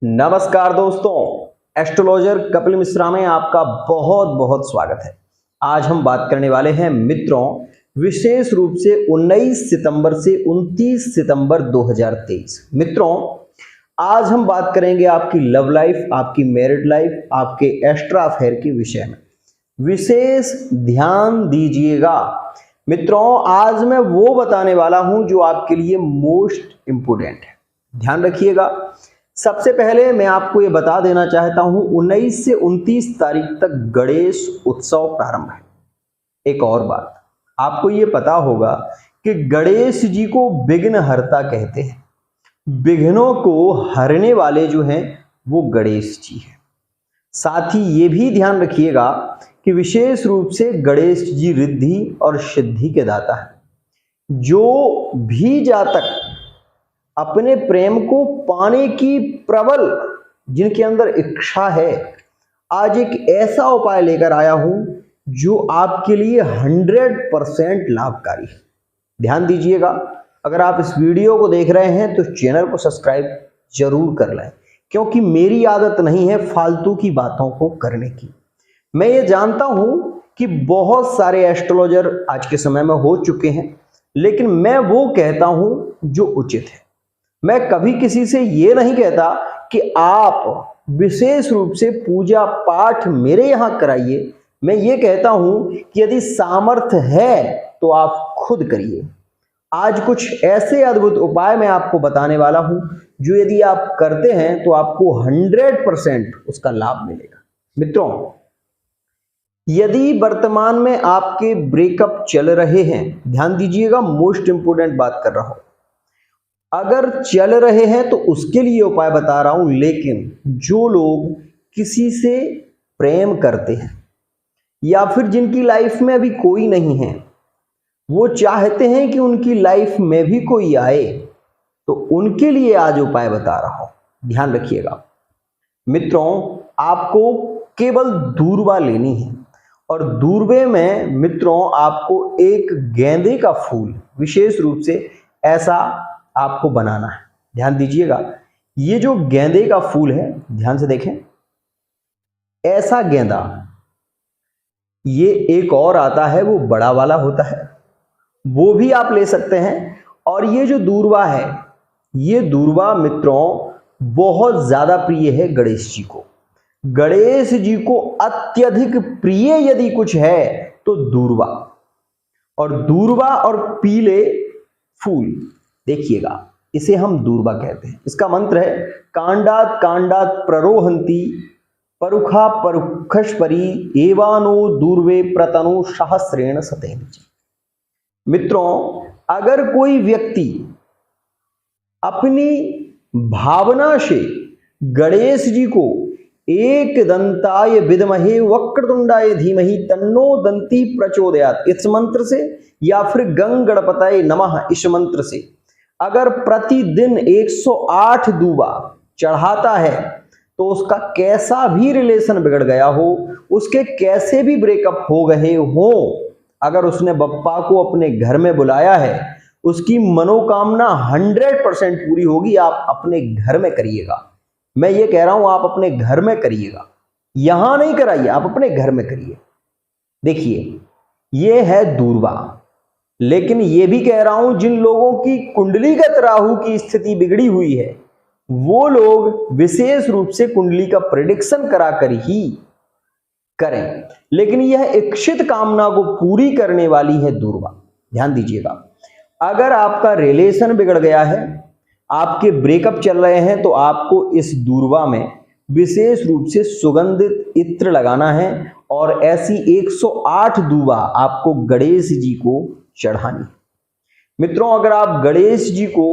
नमस्कार दोस्तों, एस्ट्रोलॉजर कपिल मिश्रा में आपका बहुत बहुत स्वागत है। आज हम बात करने वाले हैं मित्रों, विशेष रूप से 19 सितंबर से 29 सितंबर 2023। मित्रों, आज हम बात करेंगे आपकी लव लाइफ, आपकी मैरिड लाइफ, आपके एक्स्ट्रा अफेयर के विषय में। विशेष ध्यान दीजिएगा मित्रों, आज मैं वो बताने वाला हूं जो आपके लिए मोस्ट इंपोर्टेंट है। ध्यान रखिएगा। सबसे पहले मैं आपको ये बता देना चाहता हूं, 19 से 29 तारीख तक गणेश उत्सव प्रारंभ है। एक और बात, आपको ये पता होगा कि गणेश जी को विघ्नहर्ता कहते हैं। विघ्नों को हरने वाले जो हैं वो गणेश जी हैं। साथ ही ये भी ध्यान रखिएगा कि विशेष रूप से गणेश जी रिद्धि और सिद्धि के दाता है। जो भी जातक अपने प्रेम को पाने की प्रबल जिनके अंदर इच्छा है, आज एक ऐसा उपाय लेकर आया हूं जो आपके लिए 100% लाभकारी है। ध्यान दीजिएगा। अगर आप इस वीडियो को देख रहे हैं तो चैनल को सब्सक्राइब जरूर कर लें, क्योंकि मेरी आदत नहीं है फालतू की बातों को करने की। मैं ये जानता हूं कि बहुत सारे एस्ट्रोलॉजर आज के समय में हो चुके हैं, लेकिन मैं वो कहता हूं जो उचित है। मैं कभी किसी से ये नहीं कहता कि आप विशेष रूप से पूजा पाठ मेरे यहां कराइए। मैं ये कहता हूं कि यदि सामर्थ्य है तो आप खुद करिए। आज कुछ ऐसे अद्भुत उपाय मैं आपको बताने वाला हूं जो यदि आप करते हैं तो आपको 100% उसका लाभ मिलेगा। मित्रों, यदि वर्तमान में आपके ब्रेकअप चल रहे हैं, ध्यान दीजिएगा, मोस्ट इंपोर्टेंट बात कर रहा हूं, अगर चल रहे हैं तो उसके लिए उपाय बता रहा हूं। लेकिन जो लोग किसी से प्रेम करते हैं या फिर जिनकी लाइफ में अभी कोई नहीं है, वो चाहते हैं कि उनकी लाइफ में भी कोई आए, तो उनके लिए आज उपाय बता रहा हूं। ध्यान रखिएगा मित्रों, आपको केवल दूर्वा लेनी है और दूर्वे में मित्रों आपको एक गेंदे का फूल विशेष रूप से ऐसा आपको बनाना है। ध्यान दीजिएगा, ये जो गेंदे का फूल है, ध्यान से देखें, ऐसा गेंदा, ये एक और आता है, वो बड़ा वाला होता है, वो भी आप ले सकते हैं। और ये जो दूर्वा है, ये दूर्वा मित्रों बहुत ज्यादा प्रिय है गणेश जी को। गणेश जी को अत्यधिक प्रिय यदि कुछ है तो दूर्वा। और दूर्वा और पीले फूल, देखिएगा, इसे हम दूर्वा कहते हैं। इसका मंत्र है कांडात कांडात प्ररोहंती परुखा परुखस्परी एवानो दूर्वे प्रतनु सहस्रेण सतेन। मित्रों, अगर कोई व्यक्ति अपनी भावना से गणेश जी को एक दंताय विद्महे वक्रतुंडाय धीमहि तन्नो दंती प्रचोदयात् इस मंत्र से या फिर गंग गणपतये नमः इस मंत्र से अगर प्रतिदिन 108 दूबा चढ़ाता है तो उसका कैसा भी रिलेशन बिगड़ गया हो, उसके कैसे भी ब्रेकअप हो गए हो, अगर उसने बप्पा को अपने घर में बुलाया है, उसकी मनोकामना 100% पूरी होगी। आप अपने घर में करिएगा। मैं ये कह रहा हूं, आप अपने घर में करिएगा, यहां नहीं कराइए, आप अपने घर में करिए। देखिए, ये है दूर्वा। लेकिन ये भी कह रहा हूं, जिन लोगों की कुंडलीगत राहु की स्थिति बिगड़ी हुई है, वो लोग विशेष रूप से कुंडली का प्रेडिक्शन कराकर ही करें। लेकिन यह इच्छित कामना को पूरी करने वाली है दूर्वा। ध्यान दीजिएगा, अगर आपका रिलेशन बिगड़ गया है, आपके ब्रेकअप चल रहे हैं, तो आपको इस दूर्वा में विशेष रूप से सुगंधित इत्र लगाना है और ऐसी 108 दूबा आपको गणेश जी को चढ़ानी। मित्रों, अगर आप गणेश जी को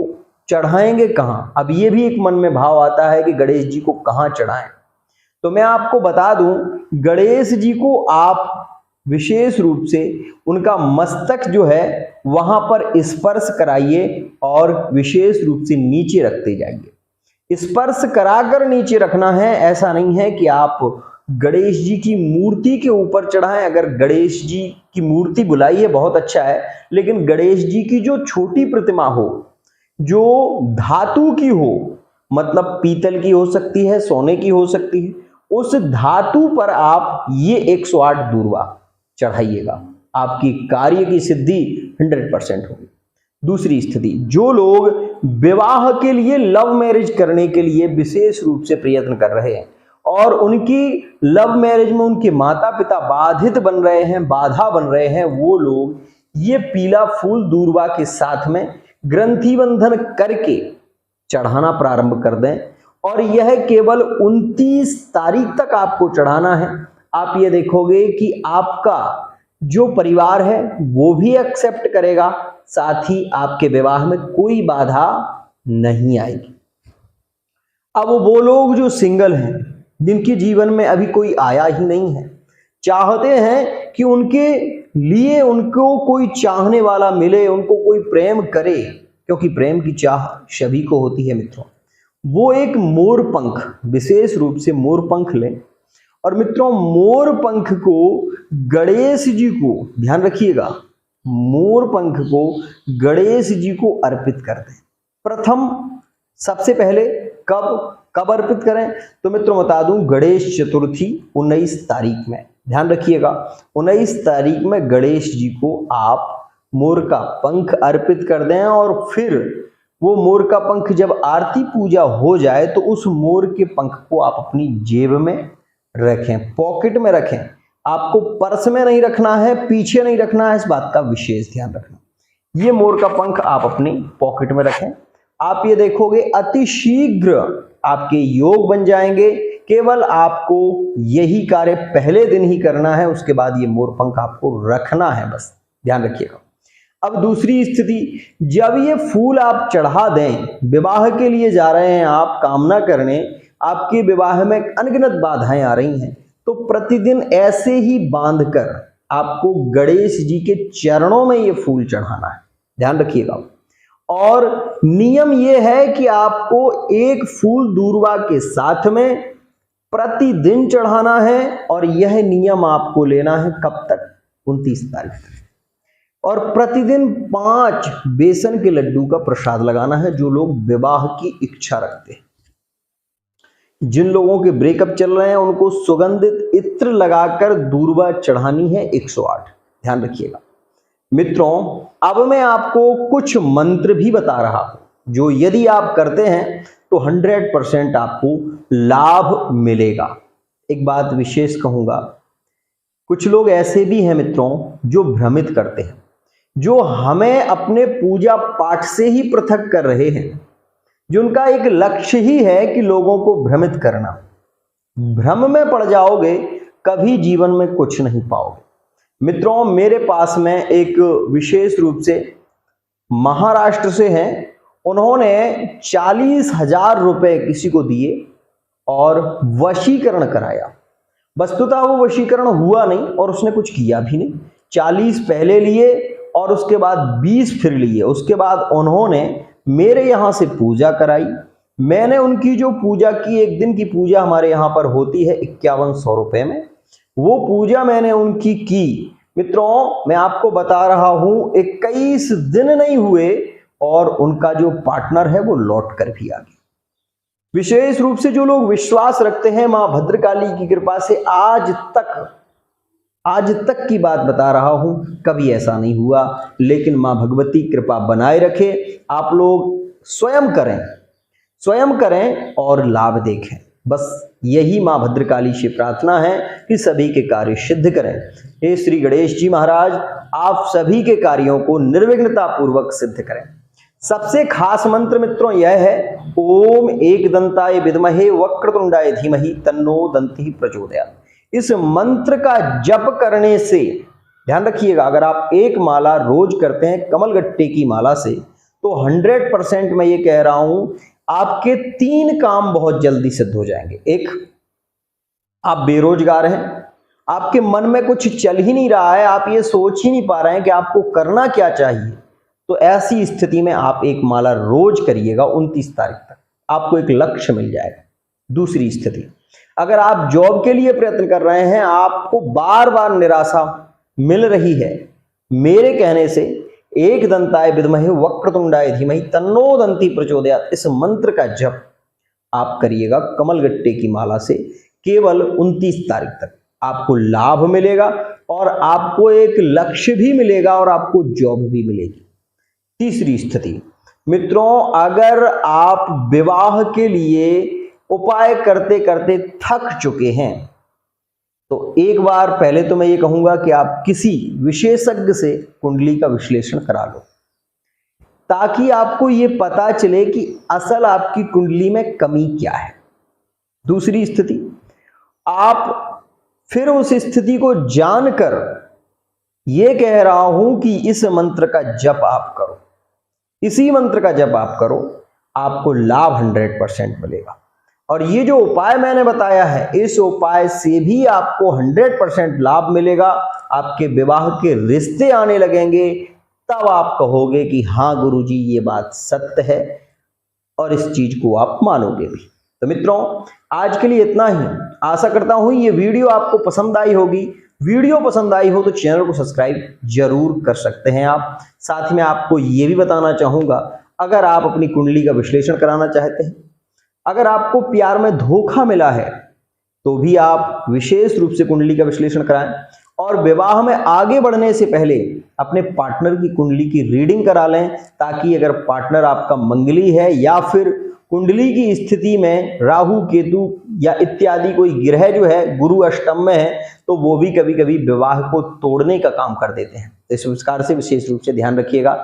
चढ़ाएंगे कहां, अब ये भी एक मन में भाव आता है कि गणेश जी को कहां चढ़ाएं, तो मैं आपको बता दूं, गणेश जी को आप विशेष रूप से उनका मस्तक जो है वहां पर स्पर्श कराइए और विशेष रूप से नीचे रखते जाइए। स्पर्श कराकर नीचे रखना है, ऐसा नहीं है कि आप गणेश जी की मूर्ति के ऊपर चढ़ाएं। अगर गणेश जी की मूर्ति बुलाई है, बहुत अच्छा है, लेकिन गणेश जी की जो छोटी प्रतिमा हो, जो धातु की हो, मतलब पीतल की हो सकती है, सोने की हो सकती है, उस धातु पर आप ये 108 दूर्वा चढ़ाइएगा, आपकी कार्य की सिद्धि 100% होगी। दूसरी स्थिति, जो लोग विवाह के लिए, लव मैरिज करने के लिए विशेष रूप से प्रयत्न कर रहे हैं और उनकी लव मैरिज में उनके माता पिता बाधित बन रहे हैं, बाधा बन रहे हैं, वो लोग ये पीला फूल दूर्वा के साथ में ग्रंथि बंधन करके चढ़ाना प्रारंभ कर दें और यह केवल 29 तारीख तक आपको चढ़ाना है। आप ये देखोगे कि आपका जो परिवार है वो भी एक्सेप्ट करेगा, साथ ही आपके विवाह में कोई बाधा नहीं आएगी। अब वो लोग जो सिंगल हैं, जिनके जीवन में अभी कोई आया ही नहीं है, चाहते हैं कि उनके लिए उनको कोई चाहने वाला मिले, उनको कोई प्रेम करे, क्योंकि प्रेम की चाह सभी को होती है मित्रों। वो एक मोर पंख, विशेष रूप से मोर पंख लें और मित्रों मोर पंख को गणेश जी को, ध्यान रखिएगा, मोर पंख को गणेश जी को अर्पित कर दें। प्रथम सबसे पहले कब अर्पित करें, तो मित्रों बता दूं, गणेश चतुर्थी 19 तारीख में, ध्यान रखिएगा, 19 तारीख में गणेश जी को आप मोर का पंख अर्पित कर दें और फिर वो मोर का पंख जब आरती पूजा हो जाए तो उस मोर के पंख को आप अपनी जेब में रखें, पॉकेट में रखें। आपको पर्स में नहीं रखना है, पीछे नहीं रखना है, इस बात का विशेष ध्यान रखना। ये मोर का पंख आप अपनी पॉकेट में रखें। आप ये देखोगे अति शीघ्र आपके योग बन जाएंगे। केवल आपको यही कार्य पहले दिन ही करना है, उसके बाद ये मोर पंख आपको रखना है, बस ध्यान रखिएगा। अब दूसरी स्थिति, जब ये फूल आप चढ़ा दें, विवाह के लिए जा रहे हैं आप, कामना करने, आपके विवाह में अनगिनत बाधाएं आ रही हैं, तो प्रतिदिन ऐसे ही बांधकर आपको गणेश जी के चरणों में ये फूल चढ़ाना है, ध्यान रखिएगा। और नियम ये है कि आपको एक फूल दूर्वा के साथ में प्रतिदिन चढ़ाना है और यह नियम आपको लेना है कब तक, 29 तारीख तक। और प्रतिदिन 5 बेसन के लड्डू का प्रसाद लगाना है जो लोग विवाह की इच्छा रखते हैं। जिन लोगों के ब्रेकअप चल रहे हैं उनको सुगंधित इत्र लगाकर दूर्वा चढ़ानी है 108, ध्यान रखिएगा। मित्रों अब मैं आपको कुछ मंत्र भी बता रहा हूं जो यदि आप करते हैं तो 100% आपको लाभ मिलेगा। एक बात विशेष कहूंगा, कुछ लोग ऐसे भी हैं मित्रों जो भ्रमित करते हैं, जो हमें अपने पूजा पाठ से ही पृथक कर रहे हैं, जिनका एक लक्ष्य ही है कि लोगों को भ्रमित करना। भ्रम में पड़ जाओगे, कभी जीवन में कुछ नहीं पाओगे। मित्रों मेरे पास में एक विशेष रूप से महाराष्ट्र से हैं, उन्होंने 40,000 रुपए किसी को दिए और वशीकरण कराया। वस्तुतः वो वशीकरण हुआ नहीं और उसने कुछ किया भी नहीं। 40 पहले लिए और उसके बाद 20 फिर लिए। उसके बाद उन्होंने मेरे यहाँ से पूजा कराई। मैंने उनकी जो पूजा की, एक दिन की पूजा हमारे यहाँ पर होती है 5100 रुपए में, वो पूजा मैंने उनकी की। मित्रों मैं आपको बता रहा हूं 21 दिन नहीं हुए और उनका जो पार्टनर है वो लौट कर भी आ गया। विशेष रूप से जो लोग विश्वास रखते हैं मां भद्रकाली की कृपा से, आज तक की बात बता रहा हूं, कभी ऐसा नहीं हुआ। लेकिन मां भगवती कृपा बनाए रखे। आप लोग स्वयं करें और लाभ देखें। बस यही मां भद्रकाली से प्रार्थना है कि सभी के कार्य सिद्ध करें। हे श्री गणेश जी महाराज, आप सभी के कार्यों को निर्विघ्नता पूर्वक सिद्ध करें। सबसे खास मंत्र मित्रों यह है, ओम एकदंताय विद्महे वक्रतुंडाय धीमहि तन्नो दंतिः प्रचोदयात्। इस मंत्र का जप करने से, ध्यान रखिएगा, अगर आप एक माला रोज करते हैं कमलगट्टे की माला से, तो 100% मैं ये कह रहा हूं आपके 3 काम बहुत जल्दी सिद्ध हो जाएंगे। एक, आप बेरोजगार हैं, आपके मन में कुछ चल ही नहीं रहा है, आप ये सोच ही नहीं पा रहे हैं कि आपको करना क्या चाहिए, तो ऐसी स्थिति में आप एक माला रोज करिएगा 29 तारीख तक, आपको एक लक्ष्य मिल जाएगा। दूसरी स्थिति, अगर आप जॉब के लिए प्रयत्न कर रहे हैं, आपको बार बार निराशा मिल रही है, मेरे कहने से एक दंताय विद्महे वक्रतुंडाय धीमहि तन्नो दंतिः प्रचोदयात् इस मंत्र का जप आप करिएगा कमलगट्टे की माला से केवल 29 तारीख तक। आपको लाभ मिलेगा और आपको एक लक्ष्य भी मिलेगा और आपको जॉब भी मिलेगी। तीसरी स्थिति मित्रों, अगर आप विवाह के लिए उपाय करते करते थक चुके हैं तो एक बार पहले तो मैं ये कहूंगा कि आप किसी विशेषज्ञ से कुंडली का विश्लेषण करा लो, ताकि आपको ये पता चले कि असल आपकी कुंडली में कमी क्या है। दूसरी स्थिति, आप फिर उस स्थिति को जानकर ये कह रहा हूं कि इस मंत्र का जप आप करो, इसी मंत्र का जप आप करो, आपको लाभ 100% मिलेगा। और ये जो उपाय मैंने बताया है, इस उपाय से भी आपको 100% लाभ मिलेगा। आपके विवाह के रिश्ते आने लगेंगे, तब आप कहोगे कि हाँ गुरुजी ये बात सत्य है, और इस चीज को आप मानोगे भी। तो मित्रों, आज के लिए इतना ही। आशा करता हूं ये वीडियो आपको पसंद आई होगी। वीडियो पसंद आई हो तो चैनल को सब्सक्राइब जरूर कर सकते हैं आप। साथ में आपको ये भी बताना चाहूंगा, अगर आप अपनी कुंडली का विश्लेषण कराना चाहते हैं, अगर आपको प्यार में धोखा मिला है तो भी आप विशेष रूप से कुंडली का विश्लेषण कराएं। और विवाह में आगे बढ़ने से पहले अपने पार्टनर की कुंडली की रीडिंग करा लें, ताकि अगर पार्टनर आपका मंगली है या फिर कुंडली की स्थिति में राहु केतु या इत्यादि कोई ग्रह जो है गुरु अष्टम में है, तो वो भी कभी कभी विवाह को तोड़ने का काम कर देते हैं। इस प्रकार से विशेष रूप से ध्यान रखिएगा।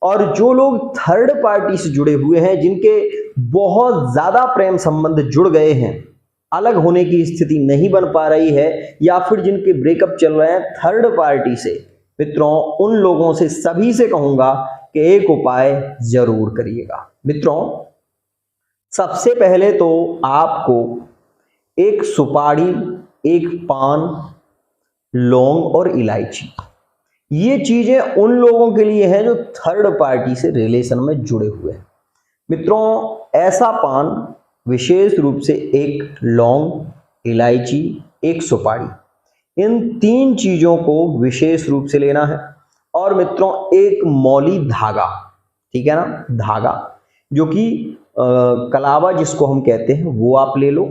और जो लोग थर्ड पार्टी से जुड़े हुए हैं, जिनके बहुत ज्यादा प्रेम संबंध जुड़ गए हैं, अलग होने की स्थिति नहीं बन पा रही है, या फिर जिनके ब्रेकअप चल रहे हैं थर्ड पार्टी से, मित्रों उन लोगों से सभी से कहूंगा कि एक उपाय जरूर करिएगा। मित्रों, सबसे पहले तो आपको एक सुपारी, एक पान, लौंग और इलायची, ये चीजें उन लोगों के लिए हैं जो थर्ड पार्टी से रिलेशन में जुड़े हुए हैं। मित्रों, ऐसा पान विशेष रूप से एक लौंग, इलायची, एक सुपारी, इन 3 चीजों को विशेष रूप से लेना है। और मित्रों, एक मौली धागा, ठीक है ना, धागा जो कि कलावा जिसको हम कहते हैं, वो आप ले लो।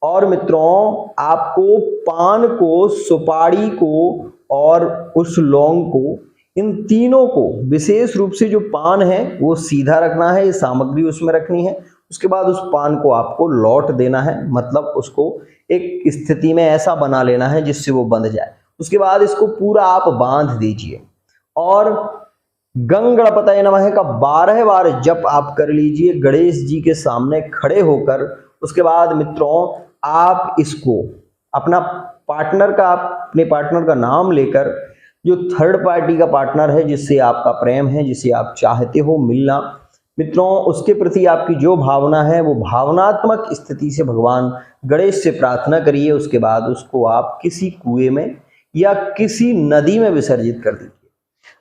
और मित्रों, आपको पान को, सुपारी को और उस लौंग को, इन तीनों को विशेष रूप से जो पान है वो सीधा रखना है, ये सामग्री उसमें रखनी है। उसके बाद उस पान को आपको लौट देना है, मतलब उसको एक स्थिति में ऐसा बना लेना है जिससे वो बंध जाए। उसके बाद इसको पूरा आप बांध दीजिए और गंग गणपतये नमः का 12 बार जप आप कर लीजिए गणेश जी के सामने खड़े होकर। उसके बाद मित्रों, आप इसको अपना पार्टनर का, अपने पार्टनर का नाम लेकर, जो थर्ड पार्टी का पार्टनर है, जिससे आपका प्रेम है, जिसे आप चाहते हो मिलना, मित्रों उसके प्रति आपकी जो भावना है वो भावनात्मक स्थिति से भगवान गणेश से प्रार्थना करिए। उसके बाद उसको आप किसी कुएं में या किसी नदी में विसर्जित कर दीजिए।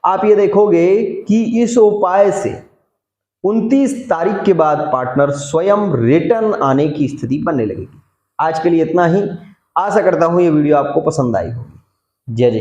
आप ये देखोगे कि इस उपाय से 29 तारीख के बाद पार्टनर स्वयं रिटर्न आने की स्थिति बनने लगेगी। आज के लिए इतना ही। आशा करता हूं ये वीडियो आपको पसंद आई होगी। जय जय।